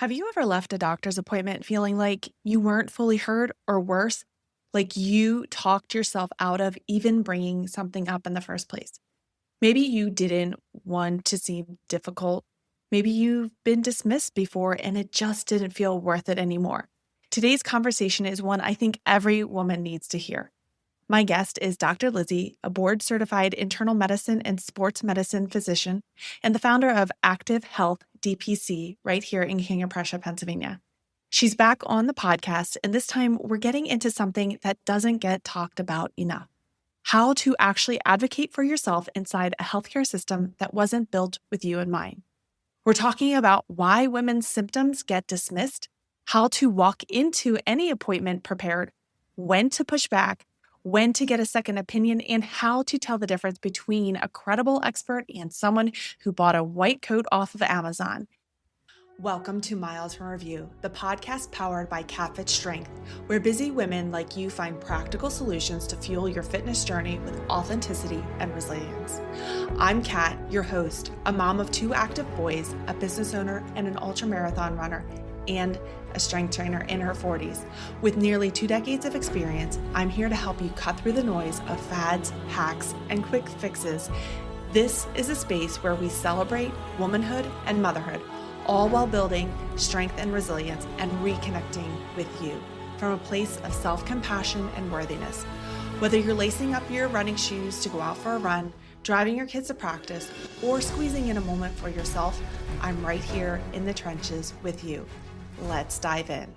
Have you ever left a doctor's appointment feeling like you weren't fully heard, or worse, like you talked yourself out of even bringing something up in the first place? Maybe you didn't want to seem difficult. Maybe you've been dismissed before and it just didn't feel worth it anymore. Today's conversation is one I think every woman needs to hear. My guest is Dr. Lizzy, a board-certified internal medicine and sports medicine physician and the founder of Active Health DPC right here in King of Prussia, Pennsylvania. She's back on the podcast, and this time we're getting into something that doesn't get talked about enough: how to actually advocate for yourself inside a healthcare system that wasn't built with you in mind. We're talking about why women's symptoms get dismissed, how to walk into any appointment prepared, when to push back, when to get a second opinion, and how to tell the difference between a credible expert and someone who bought a white coat off of Amazon. Welcome to Miles from Review, the podcast powered by Catfit Strength, where busy women like you find practical solutions to fuel your fitness journey with authenticity and resilience. I'm Kat, your host, a mom of 2 active boys, a business owner, and an ultramarathon runner, and a strength trainer in her 40s. With nearly 2 decades of experience, I'm here to help you cut through the noise of fads, hacks, and quick fixes. This is a space where we celebrate womanhood and motherhood, all while building strength and resilience and reconnecting with you from a place of self-compassion and worthiness. Whether you're lacing up your running shoes to go out for a run, driving your kids to practice, or squeezing in a moment for yourself, I'm right here in the trenches with you. Let's dive in.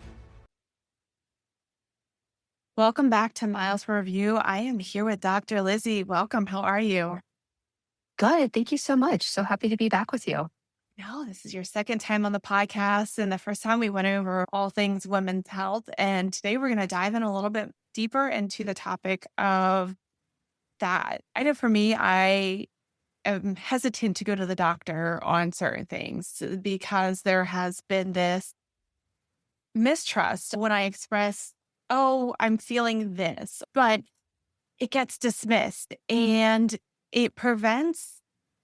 Welcome back to Miles for Review. I am here with Dr. Lizzy. Welcome. How are you? Good. Thank you so much. So happy to be back with you. No, this is your second time on the podcast. And the first time we went over all things women's health. And today we're going to dive in a little bit deeper into the topic of that. I know for me, I am hesitant to go to the doctor on certain things because there has been this mistrust when I express, oh, I'm feeling this, but it gets dismissed and it prevents,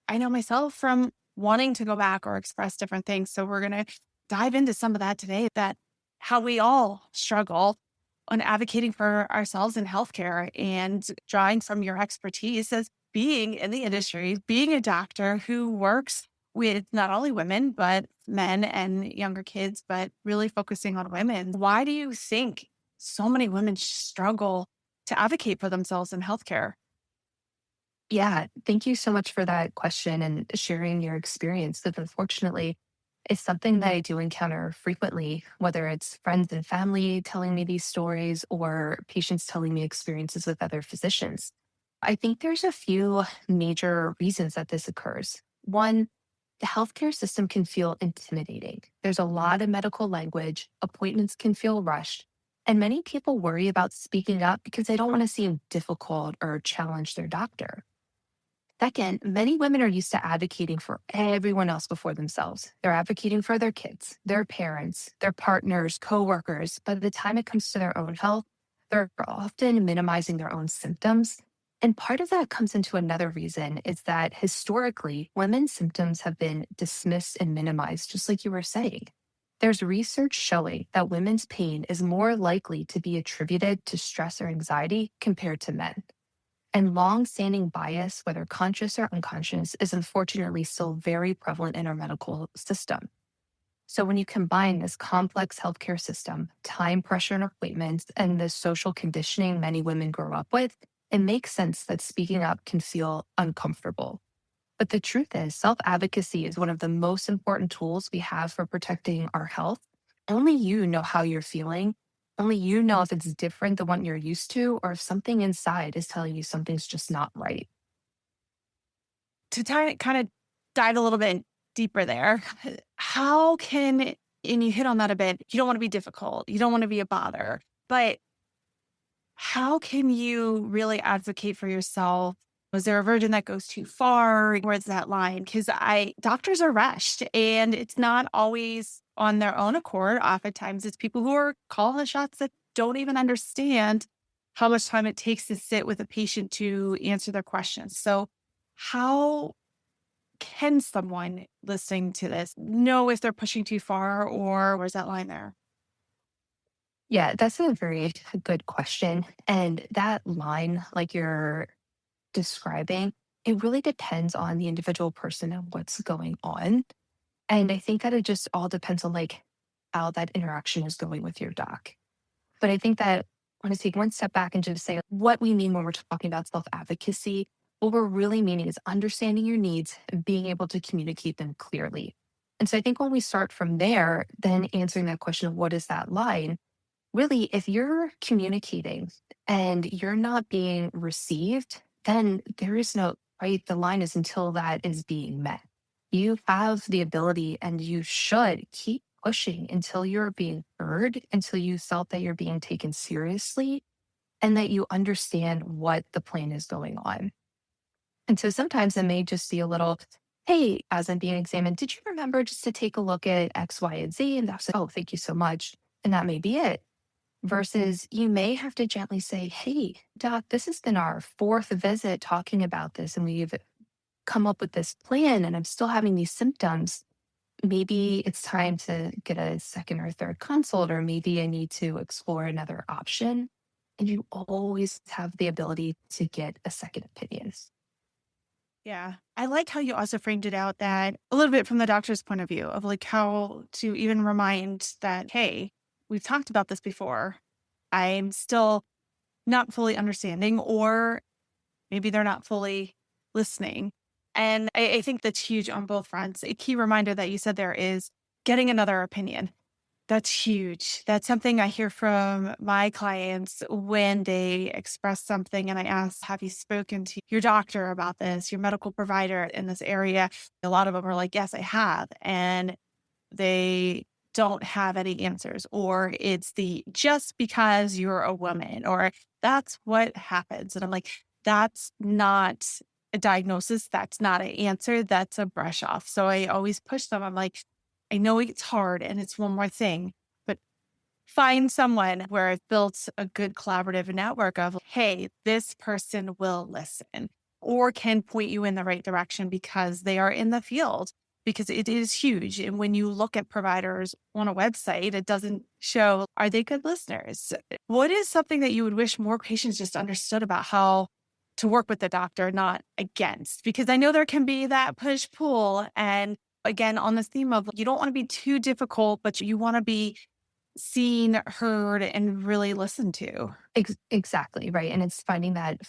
I know myself, from wanting to go back or express different things. So we're going to dive into some of that today, that how we all struggle on advocating for ourselves in healthcare, and drawing from your expertise as being in the industry, being a doctor who works with not only women, but men and younger kids, but really focusing on women. Why do you think so many women struggle to advocate for themselves in healthcare? Yeah. Thank you so much for that question and sharing your experience. Because unfortunately, it's something that I do encounter frequently, whether it's friends and family telling me these stories or patients telling me experiences with other physicians. I think there's a few major reasons that this occurs. One, the healthcare system can feel intimidating. There's a lot of medical language, appointments can feel rushed, and many people worry about speaking up because they don't want to seem difficult or challenge their doctor. Second, many women are used to advocating for everyone else before themselves. They're advocating for their kids, their parents, their partners, coworkers. By the time it comes to their own health, they're often minimizing their own symptoms. And part of that comes into another reason is that historically, women's symptoms have been dismissed and minimized, just like you were saying. There's research showing that women's pain is more likely to be attributed to stress or anxiety compared to men. And long-standing bias, whether conscious or unconscious, is unfortunately still very prevalent in our medical system. So when you combine this complex healthcare system, time pressure and appointments, and the social conditioning many women grow up with, it makes sense that speaking up can feel uncomfortable. But the truth is, self-advocacy is one of the most important tools we have for protecting our health. Only you know how you're feeling. Only you know if it's different than what you're used to, or if something inside is telling you something's just not right. To kind of dive a little bit deeper there, how can, and you hit on that a bit, you don't want to be difficult, you don't want to be a bother, but how can you really advocate for yourself? Was there a version that goes too far? Where's that line? Because doctors are rushed, and it's not always on their own accord. Oftentimes it's people who are calling the shots that don't even understand how much time it takes to sit with a patient to answer their questions. So how can someone listening to this know if they're pushing too far, or where's that line there? Yeah, that's a very good question. And that line, like you're describing, it really depends on the individual person and what's going on. And I think that it just all depends on like how that interaction is going with your doc. But I think that I want to take one step back and just say what we mean when we're talking about self advocacy. What we're really meaning is understanding your needs and being able to communicate them clearly. And so I think when we start from there, then answering that question of what is that line, really, if you're communicating and you're not being received, then there is no, right? The line is until that is being met. You have the ability and you should keep pushing until you're being heard, until you felt that you're being taken seriously and that you understand what the plan is going on. And so sometimes it may just be a little, hey, as I'm being examined, did you remember just to take a look at X, Y, and Z? And that's like, oh, thank you so much. And that may be it. Versus you may have to gently say, hey, doc, this has been our fourth visit talking about this, and we've come up with this plan, and I'm still having these symptoms. Maybe it's time to get a second or third consult, or maybe I need to explore another option. And you always have the ability to get a second opinion. Yeah. I like how you also framed it out that a little bit from the doctor's point of view of like how to even remind that, hey, we've talked about this before. I'm still not fully understanding, or maybe they're not fully listening. And I think that's huge on both fronts. A key reminder that you said there is getting another opinion. That's huge. That's something I hear from my clients when they express something and I ask, have you spoken to your doctor about this, your medical provider in this area? A lot of them are like, yes, I have. And they don't have any answers, or it's the just because you're a woman, or that's what happens. And I'm like, that's not a diagnosis. That's not an answer. That's a brush off. So I always push them. I'm like, I know it's hard and it's one more thing, but find someone where I've built a good collaborative network of, hey, this person will listen or can point you in the right direction because they are in the field, because it is huge. And when you look at providers on a website, it doesn't show, are they good listeners? What is something that you would wish more patients just understood about how to work with the doctor, not against? Because I know there can be that push pull. And again, on this theme of you don't want to be too difficult, but you want to be seen, heard, and really listened to. Exactly. Right. And it's finding that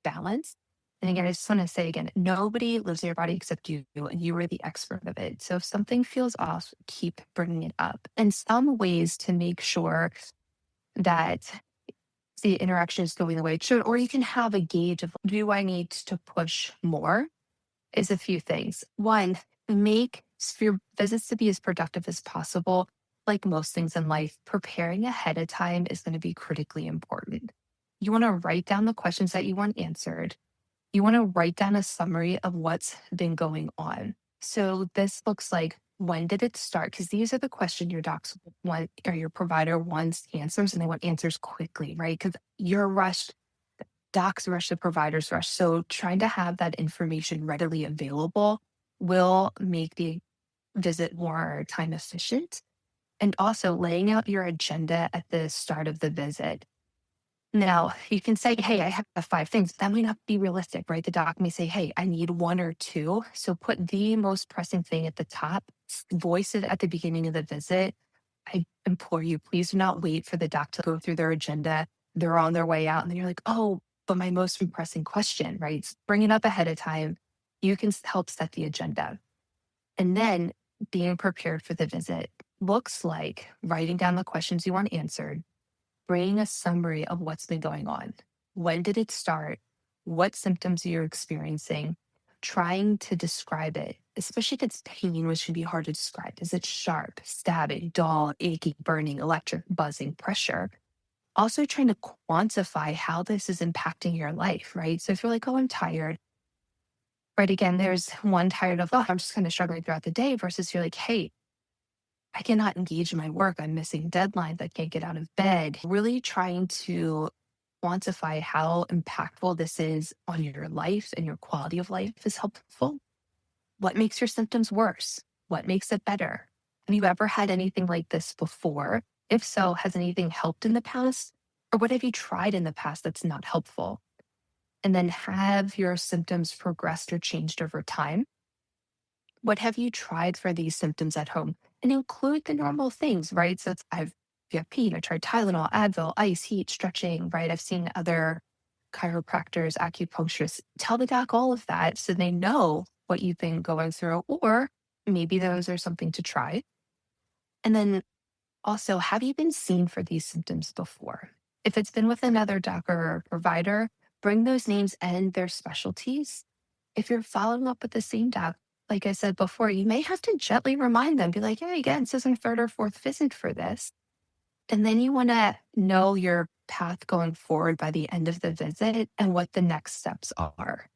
balance. And again, I just want to say again, nobody lives in your body except you, and you are the expert of it. So if something feels off, keep bringing it up. And some ways to make sure that the interaction is going the way it should, or you can have a gauge of do I need to push more? Is a few things. One, make your visits to be as productive as possible. Like most things in life, preparing ahead of time is going to be critically important. You want to write down the questions that you want answered. You want to write down a summary of what's been going on. So this looks like, when did it start? Because these are the questions your docs want or your provider wants answers, and they want answers quickly, right? Because you're rushed, docs rush, the providers rush. So trying to have that information readily available will make the visit more time efficient. And also laying out your agenda at the start of the visit. Now, you can say, hey, I have five things. That may not be realistic, right? The doc may say, hey, I need one or two. So put the most pressing thing at the top, voice it at the beginning of the visit. I implore you, please do not wait for the doc to go through their agenda. They're on their way out. And then you're like, oh, but my most pressing question, right? Bring it up ahead of time. You can help set the agenda. And then being prepared for the visit looks like writing down the questions you want answered, bringing a summary of what's been going on. When did it start? What symptoms you're experiencing? Trying to describe it, especially if it's pain, which can be hard to describe. Is it sharp, stabbing, dull, aching, burning, electric, buzzing, pressure? Also trying to quantify how this is impacting your life, right? So if you're like, oh, I'm tired, right? Again, there's one tired of, oh, I'm just kind of struggling throughout the day versus you're like, hey, I cannot engage in my work. I'm missing deadlines. I can't get out of bed. Really trying to quantify how impactful this is on your life and your quality of life is helpful. What makes your symptoms worse? What makes it better? Have you ever had anything like this before? If so, has anything helped in the past? Or what have you tried in the past that's not helpful? And then have your symptoms progressed or changed over time? What have you tried for these symptoms at home? And include the normal things, right? So it's, if you have pain, I tried Tylenol, Advil, ice, heat, stretching, right? I've seen other chiropractors, acupuncturists tell the doc all of that so they know what you've been going through, or maybe those are something to try. And then also, have you been seen for these symptoms before? If it's been with another doc or provider, bring those names and their specialties. If you're following up with the same doc, like I said before, you may have to gently remind them, be like, hey, again, this is our third or fourth visit for this. And then you want to know your path going forward by the end of the visit and what the next steps are.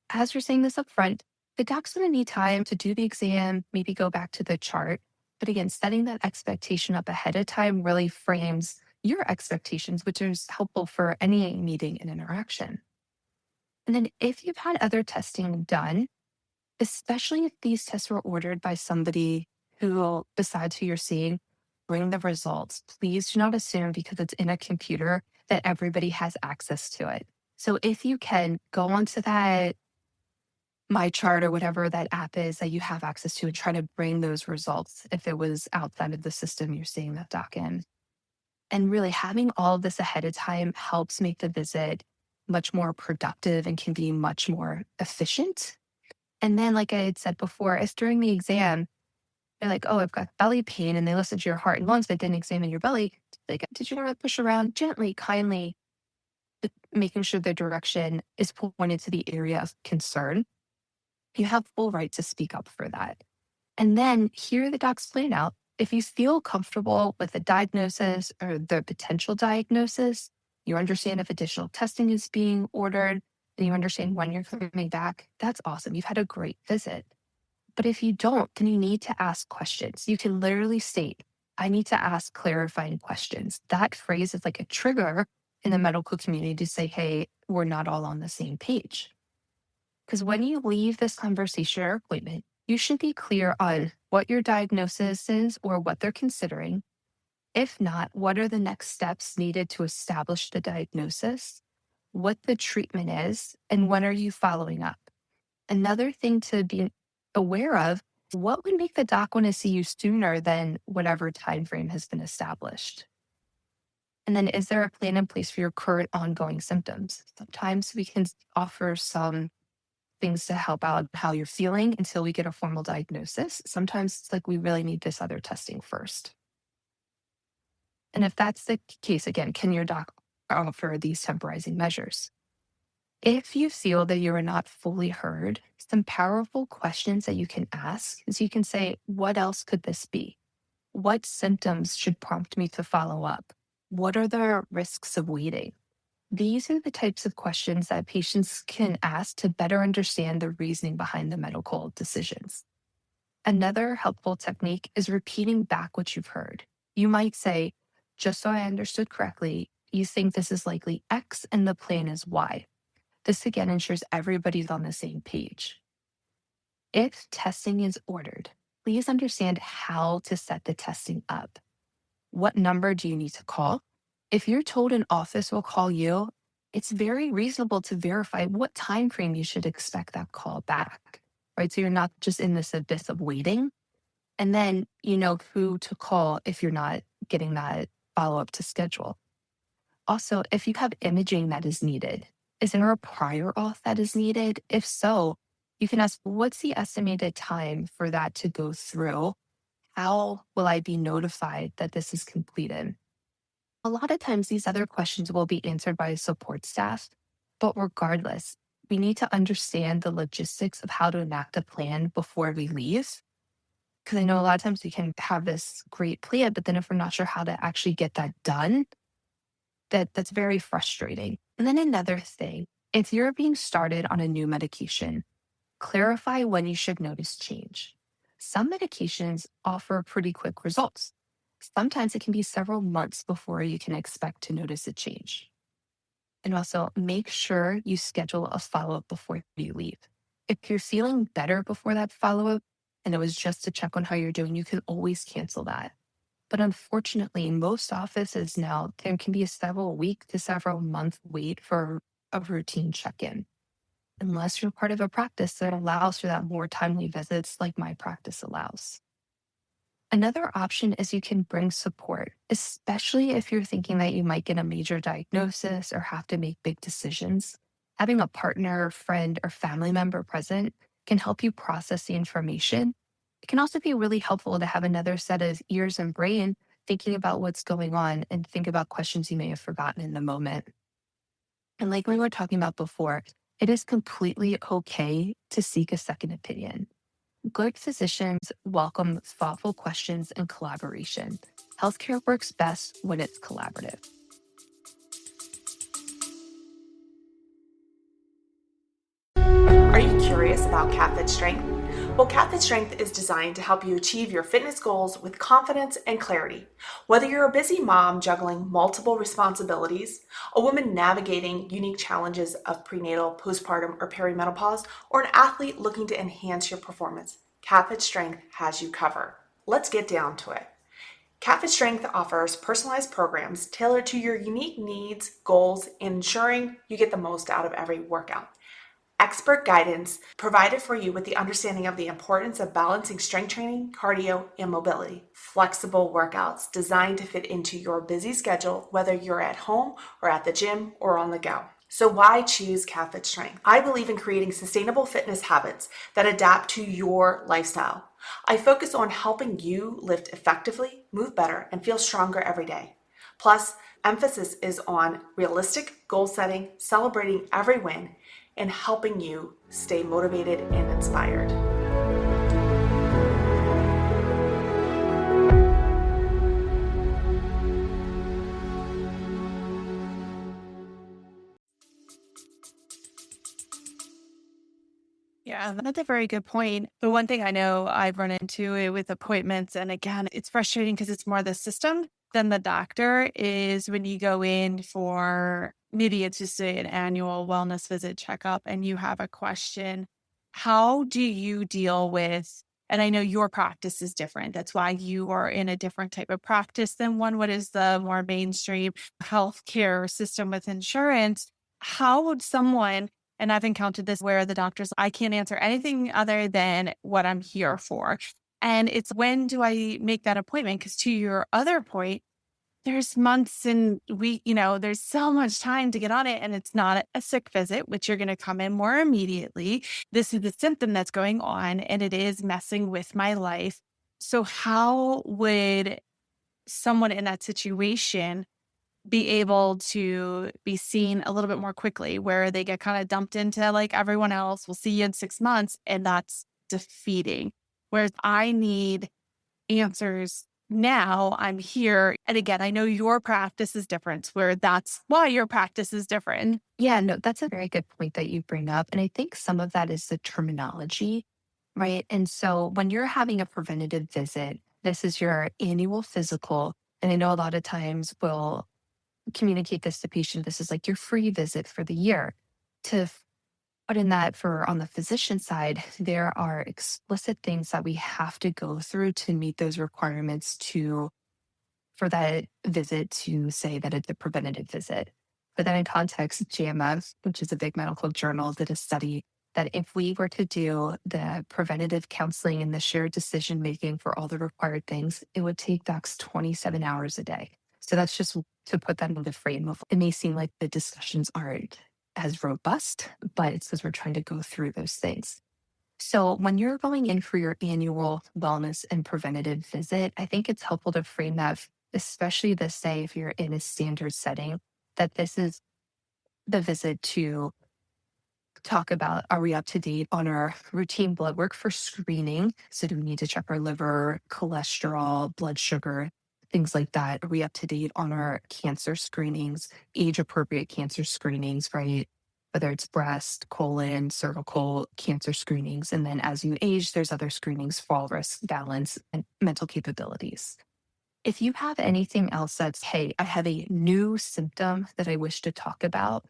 As you're saying this up front, the doc's going to need time to do the exam, maybe go back to the chart. But again, setting that expectation up ahead of time really frames your expectations, which is helpful for any meeting and interaction. And then if you've had other testing done, especially if these tests were ordered by somebody who, besides who you're seeing, bring the results, please do not assume because it's in a computer that everybody has access to it. So if you can go onto that my chart or whatever that app is that you have access to and try to bring those results if it was outside of the system you're seeing that doc in. And really having all of this ahead of time helps make the visit much more productive and can be much more efficient. And then, like I had said before, if during the exam, they're like, oh, I've got belly pain, and they listen to your heart and lungs, but didn't examine your belly, like, did you want to push around gently, kindly, making sure the direction is pointed to the area of concern? You have full right to speak up for that. And then hear the doc's plan out. If you feel comfortable with the diagnosis or the potential diagnosis, you understand if additional testing is being ordered, and you understand when you're coming back, that's awesome. You've had a great visit. But if you don't, then you need to ask questions. You can literally state, I need to ask clarifying questions. That phrase is like a trigger in the medical community to say, hey, we're not all on the same page. Because when you leave this conversation or appointment, you should be clear on what your diagnosis is or what they're considering. If not, what are the next steps needed to establish the diagnosis, what the treatment is, and when are you following up? Another thing to be aware of, what would make the doc want to see you sooner than whatever time frame has been established? And then is there a plan in place for your current ongoing symptoms? Sometimes we can offer some things to help out how you're feeling until we get a formal diagnosis. Sometimes it's like we really need this other testing first. And if that's the case, again, can your doc offer these temporizing measures? If you feel that you are not fully heard, some powerful questions that you can ask is you can say, what else could this be? What symptoms should prompt me to follow up? What are the risks of waiting? These are the types of questions that patients can ask to better understand the reasoning behind the medical decisions. Another helpful technique is repeating back what you've heard. You might say, just so I understood correctly, you think this is likely X and the plan is Y. This again ensures everybody's on the same page. If testing is ordered, please understand how to set the testing up. What number do you need to call? If you're told an office will call you, it's very reasonable to verify what time frame you should expect that call back, right? So you're not just in this abyss of waiting. And then you know who to call if you're not getting that follow up to schedule. Also, if you have imaging that is needed, is there a prior auth that is needed? If so, you can ask, what's the estimated time for that to go through? How will I be notified that this is completed? A lot of times, these other questions will be answered by support staff, but regardless, we need to understand the logistics of how to enact a plan before we leave. Because I know a lot of times we can have this great plan, but then if we're not sure how to actually get that done, that's very frustrating. And then another thing, if you're being started on a new medication, clarify when you should notice change. Some medications offer pretty quick results. Sometimes it can be several months before you can expect to notice a change. And also make sure you schedule a follow up before you leave. If you're feeling better before that follow up and it was just to check on how you're doing, you can always cancel that. But unfortunately, most offices now, there can be a several week to several month wait for a routine check in, unless you're part of a practice that allows for that more timely visits like my practice allows. Another option is you can bring support, especially if you're thinking that you might get a major diagnosis or have to make big decisions. Having a partner, friend, or family member present can help you process the information. It can also be really helpful to have another set of ears and brain thinking about what's going on and think about questions you may have forgotten in the moment. And like we were talking about before, it is completely okay to seek a second opinion. Good physicians welcome thoughtful questions and collaboration. Healthcare works best when it's collaborative. Are you curious about CatFit Strength? Well, CatFit Strength is designed to help you achieve your fitness goals with confidence and clarity. Whether you're a busy mom juggling multiple responsibilities, a woman navigating unique challenges of prenatal, postpartum, or perimenopause, or an athlete looking to enhance your performance, CatFit Strength has you covered. Let's get down to it. CatFit Strength offers personalized programs tailored to your unique needs, goals, and ensuring you get the most out of every workout. Expert guidance provided for you with the understanding of the importance of balancing strength training, cardio, and mobility. Flexible workouts designed to fit into your busy schedule, whether you're at home or at the gym or on the go. So why choose CatFit Strength? I believe in creating sustainable fitness habits that adapt to your lifestyle. I focus on helping you lift effectively, move better, and feel stronger every day. Plus, emphasis is on realistic goal setting, celebrating every win, and helping you stay motivated and inspired. Yeah, that's a very good point. The one thing I know I've run into it with appointments, and again, it's frustrating because it's more the system than the doctor, is when you go in for maybe it's just an annual wellness visit checkup and you have a question. How do you deal with, and I know your practice is different. That's why you are in a different type of practice than one. What is the more mainstream healthcare system with insurance? How would someone, and I've encountered this where the doctor's, I can't answer anything other than what I'm here for. And it's when do I make that appointment? Because to your other point, there's months and there's so much time to get on it. And it's not a sick visit, which you're going to come in more immediately. This is the symptom that's going on and it is messing with my life. So, how would someone in that situation be able to be seen a little bit more quickly where they get kind of dumped into like everyone else? We'll see you in 6 months. And that's defeating. Whereas I need answers now. I'm here. And again, I know your practice is different, where that's why your practice is different. Yeah, no, that's a very good point that you bring up. And I think some of that is the terminology, right? And so when you're having a preventative visit, this is your annual physical. And I know a lot of times we'll communicate this to patients. This is like your free visit for the year. To But in that, for on the physician side, there are explicit things that we have to go through to meet those requirements to for that visit to say that it's a preventative visit. But then in context, JMF, which is a big medical journal, did a study that if we were to do the preventative counseling and the shared decision making for all the required things, it would take docs 27 hours a day. So that's just to put that in the frame of, it may seem like the discussions aren't as robust, but it's because we're trying to go through those things. So, when you're going in for your annual wellness and preventative visit, I think it's helpful to frame that, especially to say if you're in a standard setting, that this is the visit to talk about, are we up to date on our routine blood work for screening? So, do we need to check our liver, cholesterol, blood sugar, things like that? Are we up to date on our cancer screenings, age appropriate cancer screenings, right? Whether it's breast, colon, cervical cancer screenings. And then as you age, there's other screenings for all risk, balance, and mental capabilities. If you have anything else that's, hey, I have a new symptom that I wish to talk about,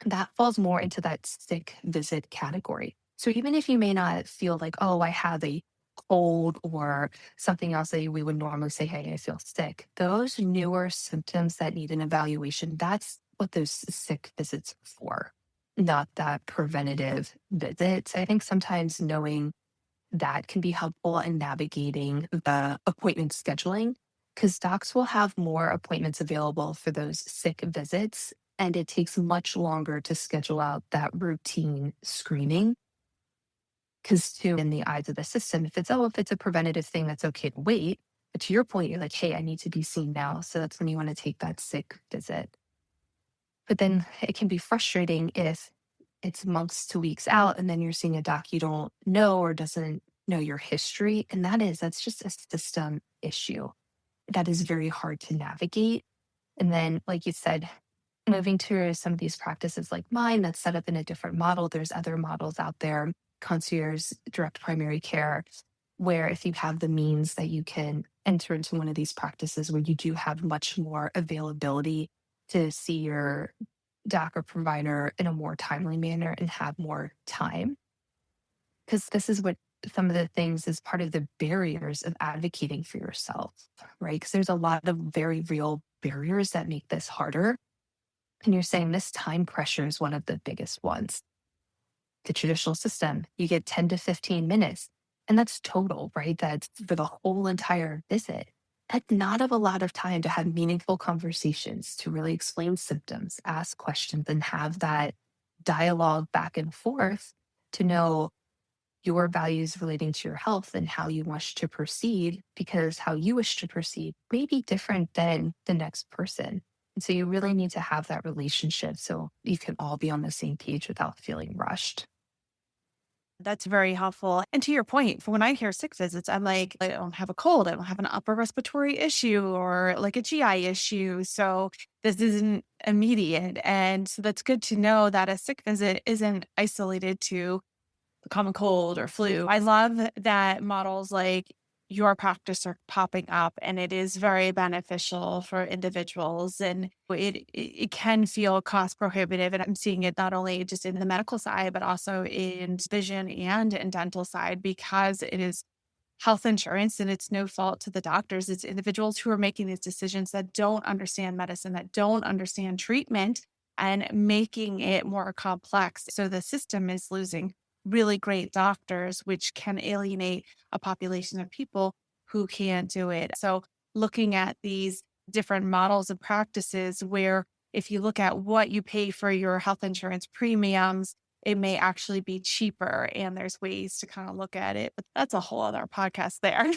that falls more into that sick visit category. So even if you may not feel like, oh, I have a cold or something else that we would normally say, hey, I feel sick, those newer symptoms that need an evaluation, that's what those sick visits are for, not that preventative visits. I think sometimes knowing that can be helpful in navigating the appointment scheduling because docs will have more appointments available for those sick visits. And it takes much longer to schedule out that routine screening. Because, too, in the eyes of the system, if it's a preventative thing, that's okay to wait. But to your point, you're like, hey, I need to be seen now. So that's when you want to take that sick visit. But then it can be frustrating if it's months to weeks out and then you're seeing a doc you don't know or doesn't know your history. And that's just a system issue that is very hard to navigate. And then, like you said, moving to some of these practices like mine that's set up in a different model, there's other models out there, concierge, direct primary care, where if you have the means that you can enter into one of these practices where you do have much more availability to see your doc or provider in a more timely manner and have more time. Because this is what some of the things is part of the barriers of advocating for yourself, right? Because there's a lot of very real barriers that make this harder. And you're saying this time pressure is one of the biggest ones. The traditional system, you get 10 to 15 minutes, and that's total, right? That's for the whole entire visit. That's not of a lot of time to have meaningful conversations, to really explain symptoms, ask questions, and have that dialogue back and forth to know your values relating to your health and how you wish to proceed, because how you wish to proceed may be different than the next person. And so you really need to have that relationship so you can all be on the same page without feeling rushed. That's very helpful. And to your point, for when I hear sick visits, I'm like, I don't have a cold, I don't have an upper respiratory issue or like a GI issue. So this isn't immediate. And so that's good to know that a sick visit isn't isolated to the common cold or flu. I love that models like your practice are popping up and it is very beneficial for individuals and it can feel cost prohibitive and I'm seeing it not only just in the medical side but also in vision and in dental side because it is health insurance and it's no fault to the doctors. It's individuals who are making these decisions that don't understand medicine, that don't understand treatment, and making it more complex. So the system is losing really great doctors, which can alienate a population of people who can't do it. So looking at these different models and practices where if you look at what you pay for your health insurance premiums, it may actually be cheaper and there's ways to kind of look at it, but that's a whole other podcast there.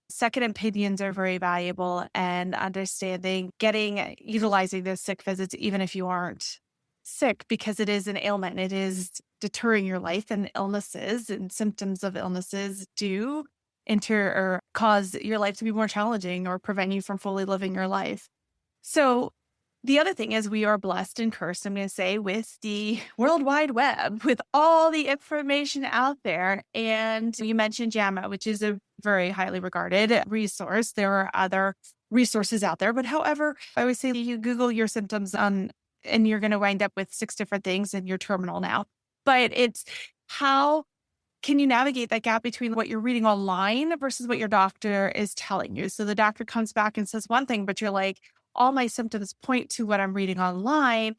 Second opinions are very valuable and understanding, utilizing those sick visits, even if you aren't sick, because it is an ailment. It is deterring your life and illnesses and symptoms of illnesses do enter or cause your life to be more challenging or prevent you from fully living your life. So the other thing is we are blessed and cursed, I'm going to say, with the World Wide Web, with all the information out there. And you mentioned JAMA, which is a very highly regarded resource. There are other resources out there. But however, I always say you Google your symptoms and you're going to wind up with 6 different things and you're terminal now. But it's how can you navigate that gap between what you're reading online versus what your doctor is telling you? So the doctor comes back and says one thing, but you're like, all my symptoms point to what I'm reading online.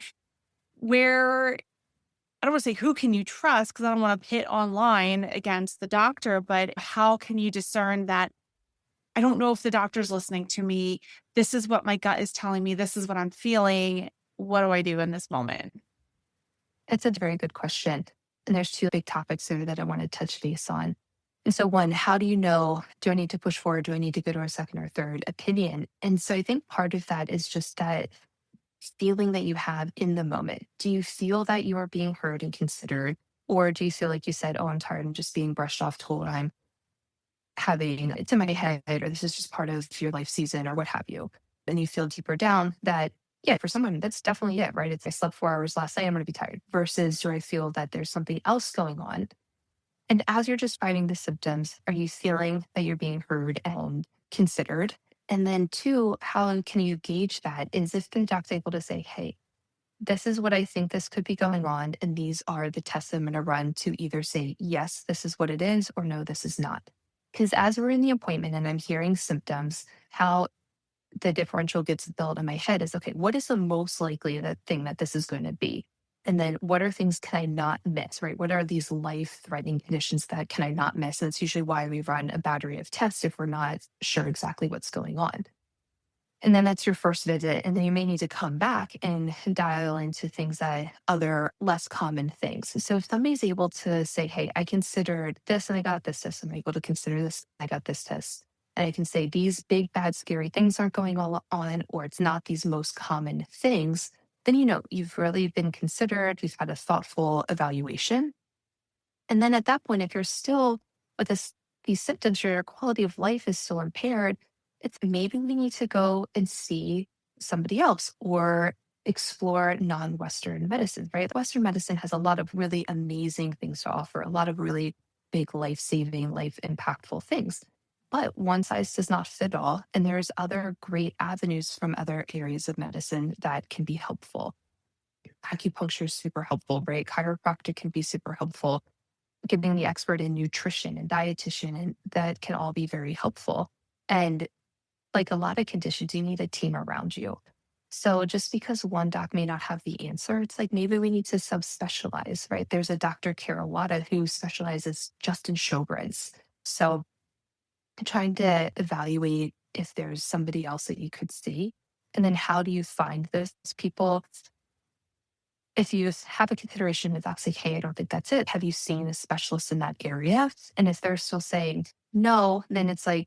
Where I don't want to say who can you trust because I don't want to pit online against the doctor, but how can you discern that I don't know if the doctor's listening to me? This is what my gut is telling me. This is what I'm feeling. What do I do in this moment? It's a very good question. And there's two big topics there that I want to touch base on. And so, one, how do you know, do I need to push forward? Do I need to go to a second or third opinion? And so I think part of that is just that feeling that you have in the moment. Do you feel that you are being heard and considered? Or do you feel like you said, oh, I'm tired, I'm just being brushed off, told I'm having it's in my head, or this is just part of your life season, or what have you? And you feel deeper down that, yeah, for someone, that's definitely it, right? It's I slept 4 hours last night, I'm going to be tired. Versus, do I feel that there's something else going on? And as you're describing the symptoms, are you feeling that you're being heard and considered? And then, two, how can you gauge that is if the doc's able to say, hey, this is what I think this could be going on. And these are the tests I'm going to run to either say, yes, this is what it is, or no, this is not. Because as we're in the appointment and I'm hearing symptoms, how the differential gets built in my head is okay, what is the most likely that thing that this is going to be? And then what are things can I not miss, right? What are these life threatening conditions that can I not miss? And it's usually why we run a battery of tests if we're not sure exactly what's going on. And then that's your first visit. And then you may need to come back and dial into things that other less common things. So if somebody's able to say, hey, I considered this and I got this test, I'm able to consider this, I got this test. And I can say these big, bad, scary things aren't going all on, or it's not these most common things, then you know you've really been considered, you've had a thoughtful evaluation. And then at that point, if you're still with these symptoms, your quality of life is still impaired, it's maybe we need to go and see somebody else or explore non-Western medicine, right? Western medicine has a lot of really amazing things to offer, a lot of really big life-saving, life impactful things. But one size does not fit all. And there's other great avenues from other areas of medicine that can be helpful. Acupuncture is super helpful, right? Chiropractic can be super helpful, getting the expert in nutrition and dietitian, and that can all be very helpful. And like a lot of conditions, you need a team around you. So just because one doc may not have the answer, it's like maybe we need to subspecialize, right? There's a Dr. Carawata who specializes just in Sjogren's. So trying to evaluate if there's somebody else that you could see. And then how do you find those people? If you have a consideration of that's like, hey, I don't think that's it. Have you seen a specialist in that area? And if they're still saying no, then it's like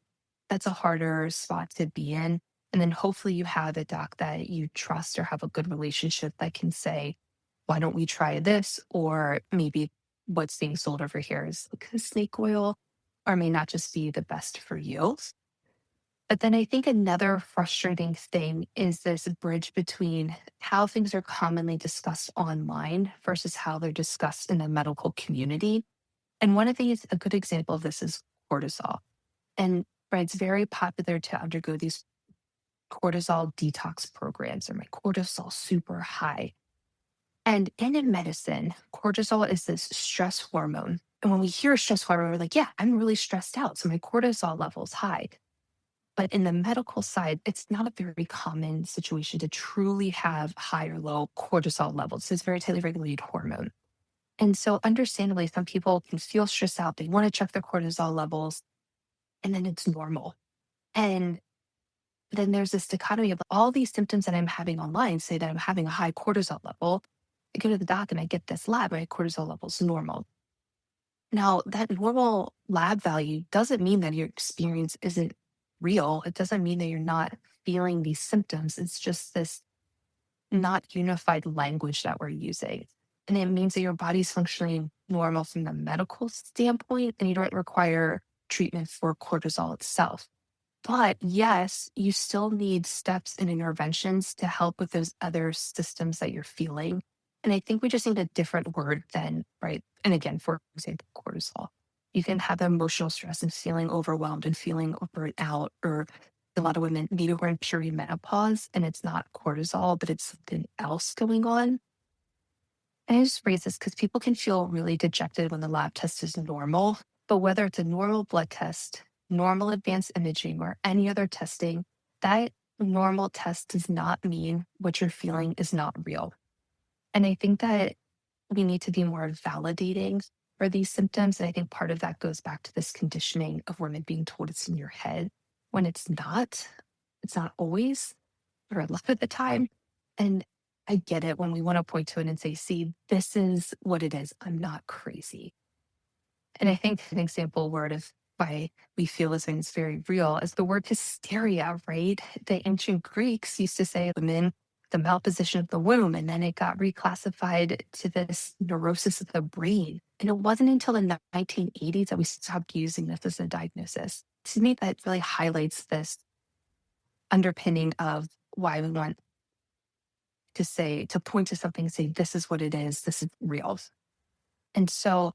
that's a harder spot to be in. And then hopefully you have a doc that you trust or have a good relationship that can say, why don't we try this? Or maybe what's being sold over here is like snake oil, or may not just be the best for you. But then I think another frustrating thing is this bridge between how things are commonly discussed online versus how they're discussed in the medical community. And one of these, a good example of this is cortisol. And right, it's very popular to undergo these cortisol detox programs or my cortisol super high. And in medicine, cortisol is this stress hormone. And when we hear stress hormone, we're like, yeah, I'm really stressed out. So my cortisol level's high. But in the medical side, it's not a very common situation to truly have high or low cortisol levels. It's a very tightly regulated hormone. And so, understandably, some people can feel stressed out. They want to check their cortisol levels, and then it's normal. And then there's this dichotomy of all these symptoms that I'm having online say that I'm having a high cortisol level. I go to the doc and I get this lab, my cortisol level's normal. Now, that normal lab value doesn't mean that your experience isn't real. It doesn't mean that you're not feeling these symptoms. It's just this not unified language that we're using. And it means that your body's functioning normal from the medical standpoint, and you don't require treatment for cortisol itself. But yes, you still need steps and interventions to help with those other systems that you're feeling. And I think we just need a different word than, right? And again, for example, cortisol. You can have emotional stress and feeling overwhelmed and feeling burnt out, or a lot of women, maybe we're in perimenopause and it's not cortisol, but it's something else going on. And I just raise this because people can feel really dejected when the lab test is normal. But whether it's a normal blood test, normal advanced imaging, or any other testing, that normal test does not mean what you're feeling is not real. And I think that we need to be more validating for these symptoms. And I think part of that goes back to this conditioning of women being told it's in your head when it's not. It's not always, or a lot of the time. And I get it when we want to point to it and say, see, this is what it is. I'm not crazy. And I think an example word of why we feel this thing is very real is the word hysteria, right? The ancient Greeks used to say women, the malposition of the womb, and then it got reclassified to this neurosis of the brain. And it wasn't until the 1980s that we stopped using this as a diagnosis. To me, that really highlights this underpinning of why we want to say, to point to something and say, this is what it is, this is real. And so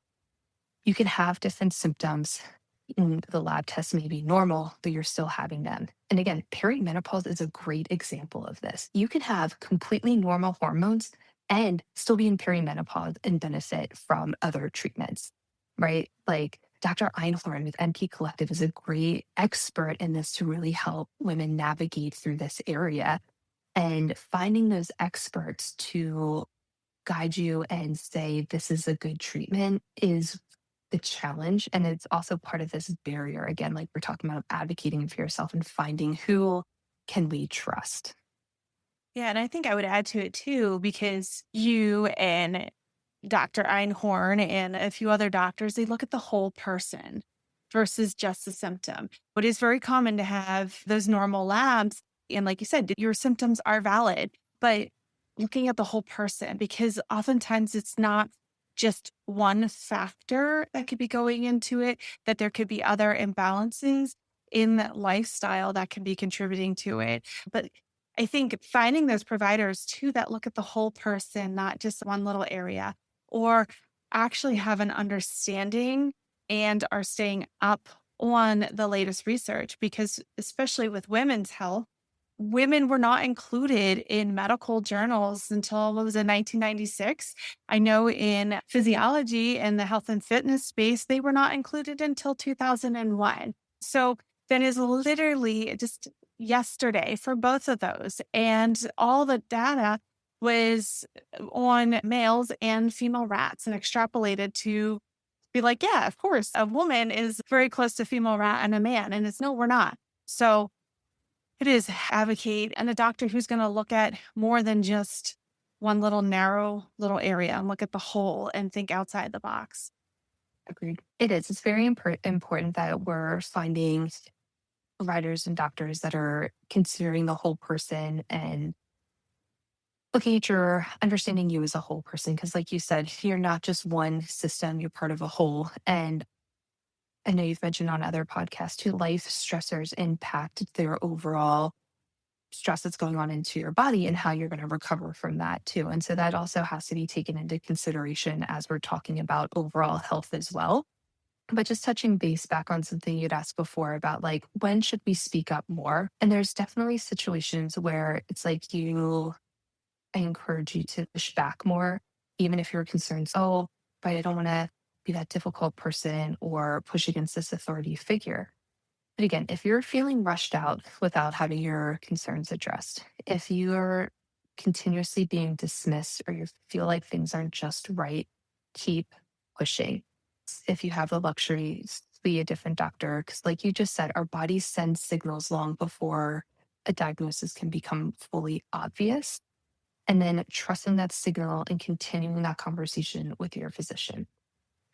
you can have different symptoms. In the lab tests may be normal, but you're still having them. And again, perimenopause is a great example of this. You can have completely normal hormones and still be in perimenopause and benefit from other treatments, right? Like Dr. Einhorn with NP Collective is a great expert in this to really help women navigate through this area. And finding those experts to guide you and say, this is a good treatment is the challenge. And it's also part of this barrier. Again, like we're talking about advocating for yourself and finding who can we trust. Yeah, and I think I would add to it too, because you and Dr. Einhorn and a few other doctors, they look at the whole person versus just the symptom. It is very common to have those normal labs. And like you said, your symptoms are valid, but looking at the whole person, because oftentimes it's not just one factor that could be going into it, that there could be other imbalances in that lifestyle that can be contributing to it. But I think finding those providers too that look at the whole person, not just one little area, or actually have an understanding and are staying up on the latest research, because especially with women's health, women were not included in medical journals until what was it, 1996. I know in physiology and the health and fitness space, they were not included until 2001. So that is literally just yesterday for both of those. And all the data was on males and female rats and extrapolated to be like, yeah, of course, a woman is very close to female rat and a man. And it's no, we're not. So it is advocate and a doctor who's going to look at more than just one little narrow little area and look at the whole and think outside the box. Agreed. It is. It's very important that we're finding providers and doctors that are considering the whole person and looking at your understanding you as a whole person. Because, like you said, you're not just one system, you're part of a whole. And I know you've mentioned on other podcasts too, life stressors impact their overall stress that's going on into your body and how you're going to recover from that too. And so that also has to be taken into consideration as we're talking about overall health as well. But just touching base back on something you'd asked before about like, when should we speak up more? And there's definitely situations where it's like I encourage you to push back more, even if you're concerned, oh, right, I don't want to be that difficult person or push against this authority figure. But again, if you're feeling rushed out without having your concerns addressed, if you're continuously being dismissed or you feel like things aren't just right, keep pushing. If you have the luxury, be a different doctor. Because, like you just said, our bodies send signals long before a diagnosis can become fully obvious. And then trusting that signal and continuing that conversation with your physician.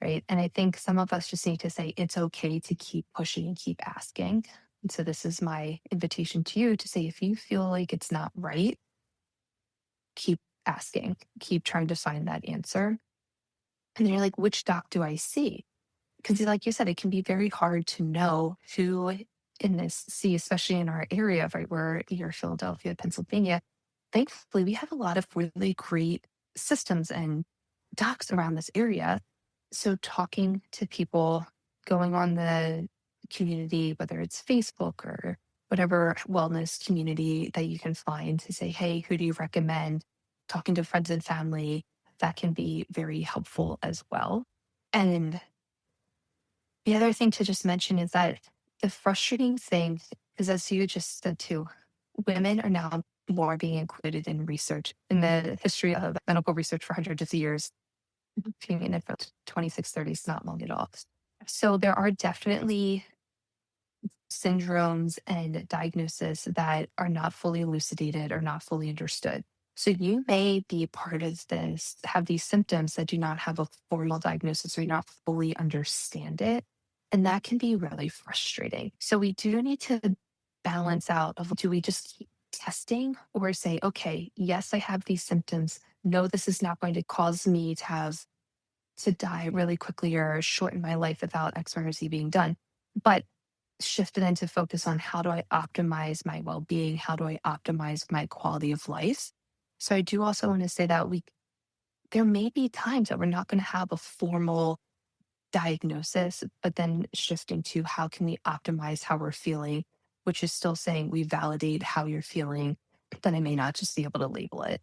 Right. And I think some of us just need to say it's okay to keep pushing and keep asking. And so this is my invitation to you to say if you feel like it's not right, keep asking, keep trying to find that answer. And then you're like, which doc do I see? Because like you said, it can be very hard to know who in this see, especially in our area, right? Where you're Philadelphia, Pennsylvania. Thankfully, we have a lot of really great systems and docs around this area. So talking to people, going on the community, whether it's Facebook or whatever wellness community that you can find to say, hey, who do you recommend? Talking to friends and family, that can be very helpful as well. And the other thing to just mention is that the frustrating thing is, as you just said too, women are now more being included in research in the history of medical research for hundreds of years. Being in it for 2630 is not long at all. So there are definitely syndromes and diagnoses that are not fully elucidated or not fully understood. So you may be part of this, have these symptoms that do not have a formal diagnosis or you not fully understand it. And that can be really frustrating. So we do need to balance out of, do we just keep testing or say, okay, yes, I have these symptoms. No, this is not going to cause me to die really quickly or shorten my life without X, Y, or Z being done. But shift it into focus on how do I optimize my well-being? How do I optimize my quality of life? So I do also want to say that there may be times that we're not going to have a formal diagnosis, but then shifting to how can we optimize how we're feeling, which is still saying we validate how you're feeling, but then I may not just be able to label it.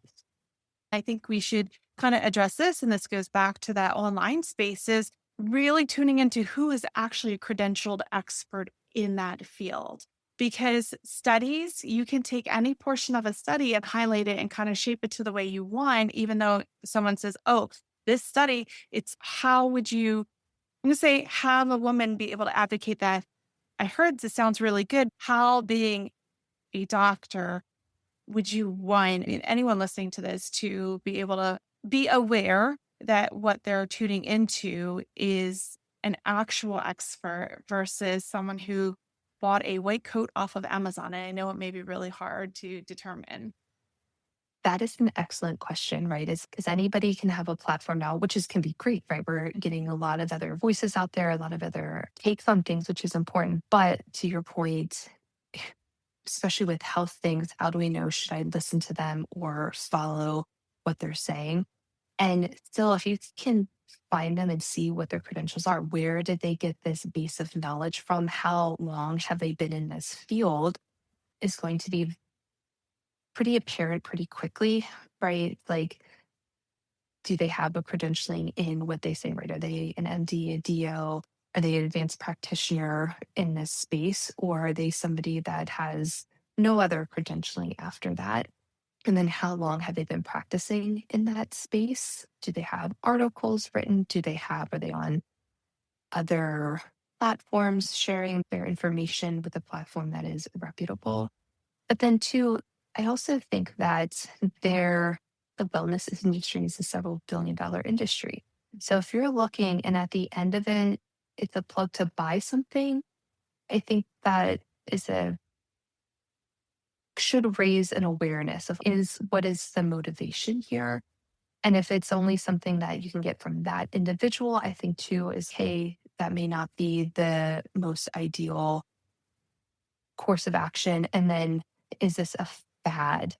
I think we should kind of address this. And this goes back to that online space is really tuning into who is actually a credentialed expert in that field. Because studies, you can take any portion of a study and highlight it and kind of shape it to the way you want, even though someone says, oh, this study, it's how would you, I'm going to say, have a woman be able to advocate that? I heard this sounds really good. How being a doctor would you want, I mean, anyone listening to this to be able to be aware that what they're tuning into is an actual expert versus someone who bought a white coat off of Amazon? And I know it may be really hard to determine. That is an excellent question, right? Is because anybody can have a platform now, which is can be great, right? We're getting a lot of other voices out there, a lot of other takes on things, which is important. But to your point, especially with health things, how do we know should I listen to them or follow what they're saying? And still, if you can find them and see what their credentials are, where did they get this base of knowledge from? How long have they been in this field? Is going to be pretty apparent pretty quickly, right? Like, do they have a credentialing in what they say, right? Are they an MD, a DO? Are they an advanced practitioner in this space? Or are they somebody that has no other credentialing after that? And then how long have they been practicing in that space? Do they have articles written? Are they on other platforms sharing their information with a platform that is reputable? But then too, I also think that the wellness industry is a several billion-dollar industry. So if you're looking and at the end of it, it's a plug to buy something, I think that is a should raise an awareness of is what is the motivation here. And if it's only something that you can get from that individual, I think too is, hey, that may not be the most ideal course of action. And then is this a fad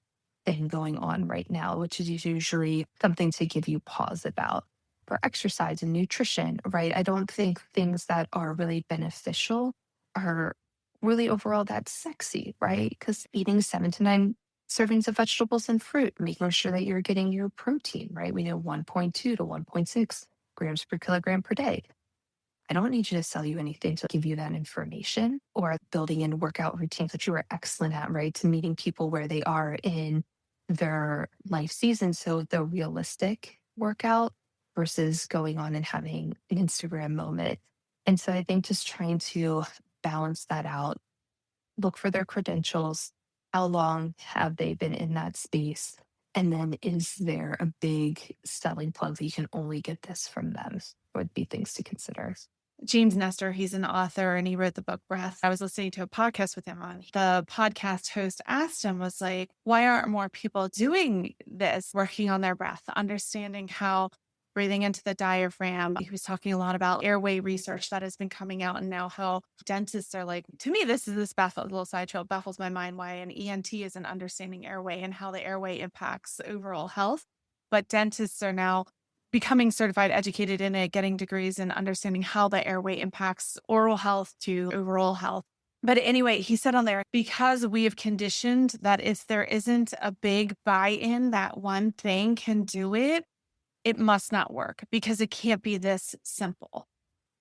thing going on right now, which is usually something to give you pause about for exercise and nutrition, right? I don't think things that are really beneficial are really overall that sexy, right? Because eating 7 to 9 servings of vegetables and fruit, making sure that you're getting your protein, right? We know 1.2 to 1.6 grams per kilogram per day. I don't need you to sell you anything to give you that information or building in workout routines that you are excellent at, right? To meeting people where they are in their life season. So the realistic workout versus going on and having an Instagram moment. And so I think just trying to balance that out, look for their credentials. How long have they been in that space? And then is there a big selling plug that you can only get this from them? Would be things to consider. James Nestor, he's an author and he wrote the book Breath. I was listening to a podcast with him on. The podcast host asked him, was like, why aren't more people doing this, working on their breath, understanding how breathing into the diaphragm. He was talking a lot about airway research that has been coming out and now how dentists are like, to me, this baffles, a little sideshow, baffles my mind why an ENT isn't understanding airway and how the airway impacts overall health. But dentists are now becoming certified, educated in it, getting degrees and understanding how the airway impacts oral health to overall health. But anyway, he said on there, because we have conditioned that if there isn't a big buy-in that one thing can do it, it must not work because it can't be this simple.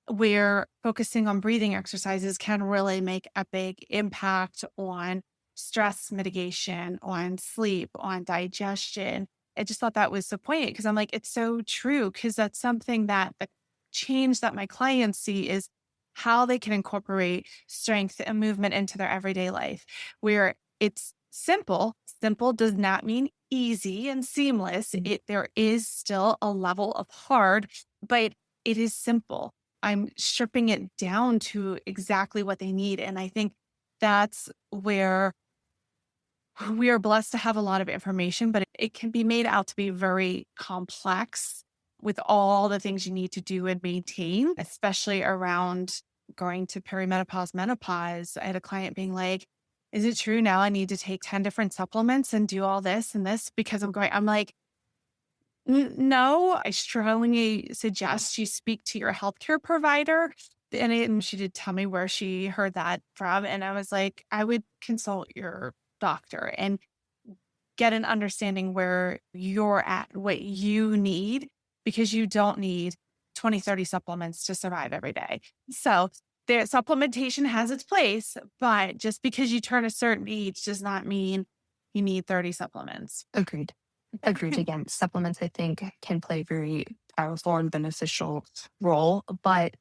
Where focusing on breathing exercises can really make a big impact on stress mitigation, on sleep, on digestion. I just thought that was so poignant because I'm like, it's so true because that's something that the change that my clients see is how they can incorporate strength and movement into their everyday life, where it's simple. Simple does not mean easy and seamless. There is still a level of hard, but it is simple. I'm stripping it down to exactly what they need. And I think that's where we are blessed to have a lot of information, but it can be made out to be very complex with all the things you need to do and maintain, especially around going to perimenopause, menopause. I had a client being like, is it true now I need to take 10 different supplements and do all this and this because I'm like, no, I strongly suggest you speak to your healthcare provider. And she did tell me where she heard that from. And I was like, I would consult your doctor. And get an understanding where you're at, what you need, because you don't need 20, 30 supplements to survive every day. So their supplementation has its place, but just because you turn a certain age does not mean you need 30 supplements. Agreed. Agreed. Again, supplements I think can play a very powerful and beneficial role, but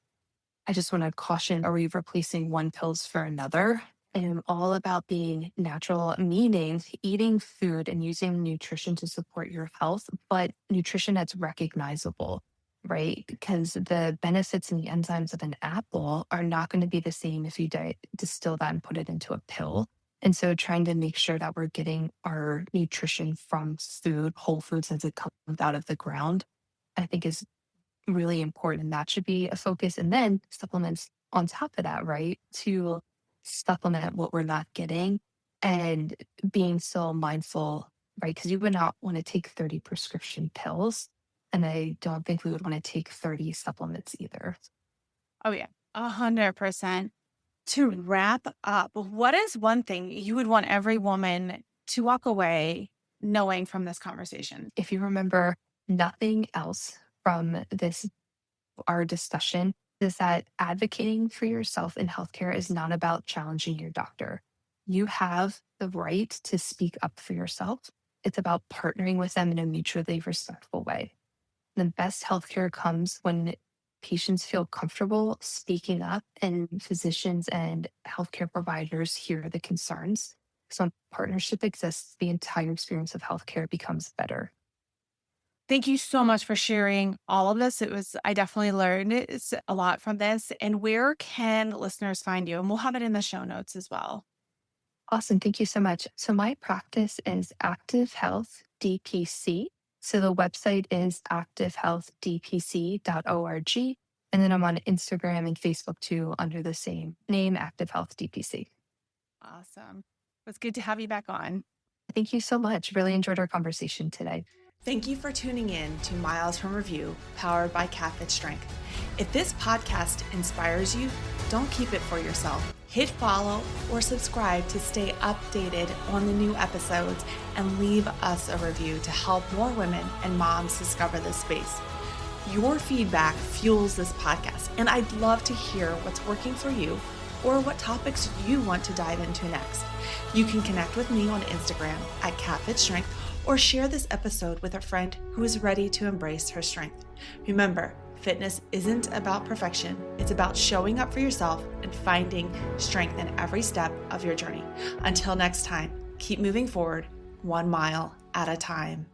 I just want to caution, are we replacing one pills for another? I am all about being natural, meaning eating food and using nutrition to support your health, but nutrition that's recognizable, right? Because the benefits and the enzymes of an apple are not going to be the same if you distill that and put it into a pill. And so trying to make sure that we're getting our nutrition from food, whole foods as it comes out of the ground, I think is really important. That should be a focus. And then supplements on top of that, right? To supplement what we're not getting and being so mindful, right? Because you would not want to take 30 prescription pills. And I don't think we would want to take 30 supplements either. Oh, yeah, 100%. To wrap up, what is one thing you would want every woman to walk away knowing from this conversation? If you remember nothing else from our discussion, is that advocating for yourself in healthcare is not about challenging your doctor. You have the right to speak up for yourself. It's about partnering with them in a mutually respectful way. The best healthcare comes when patients feel comfortable speaking up and physicians and healthcare providers hear the concerns. So when partnership exists, the entire experience of healthcare becomes better. Thank you so much for sharing all of this. I definitely learned a lot from this. And where can listeners find you? And we'll have it in the show notes as well. Awesome. Thank you so much. So my practice is Active Health DPC. So the website is activehealthdpc.org. And then I'm on Instagram and Facebook too under the same name, Active Health DPC. Awesome. It was good to have you back on. Thank you so much. Really enjoyed our conversation today. Thank you for tuning in to Miles from Review, powered by CatFit Strength. If this podcast inspires you, don't keep it for yourself. Hit follow or subscribe to stay updated on the new episodes and leave us a review to help more women and moms discover this space. Your feedback fuels this podcast, and I'd love to hear what's working for you or what topics you want to dive into next. You can connect with me on Instagram at CatFit Strength or share this episode with a friend who is ready to embrace her strength. Remember, fitness isn't about perfection. It's about showing up for yourself and finding strength in every step of your journey. Until next time, keep moving forward 1 mile at a time.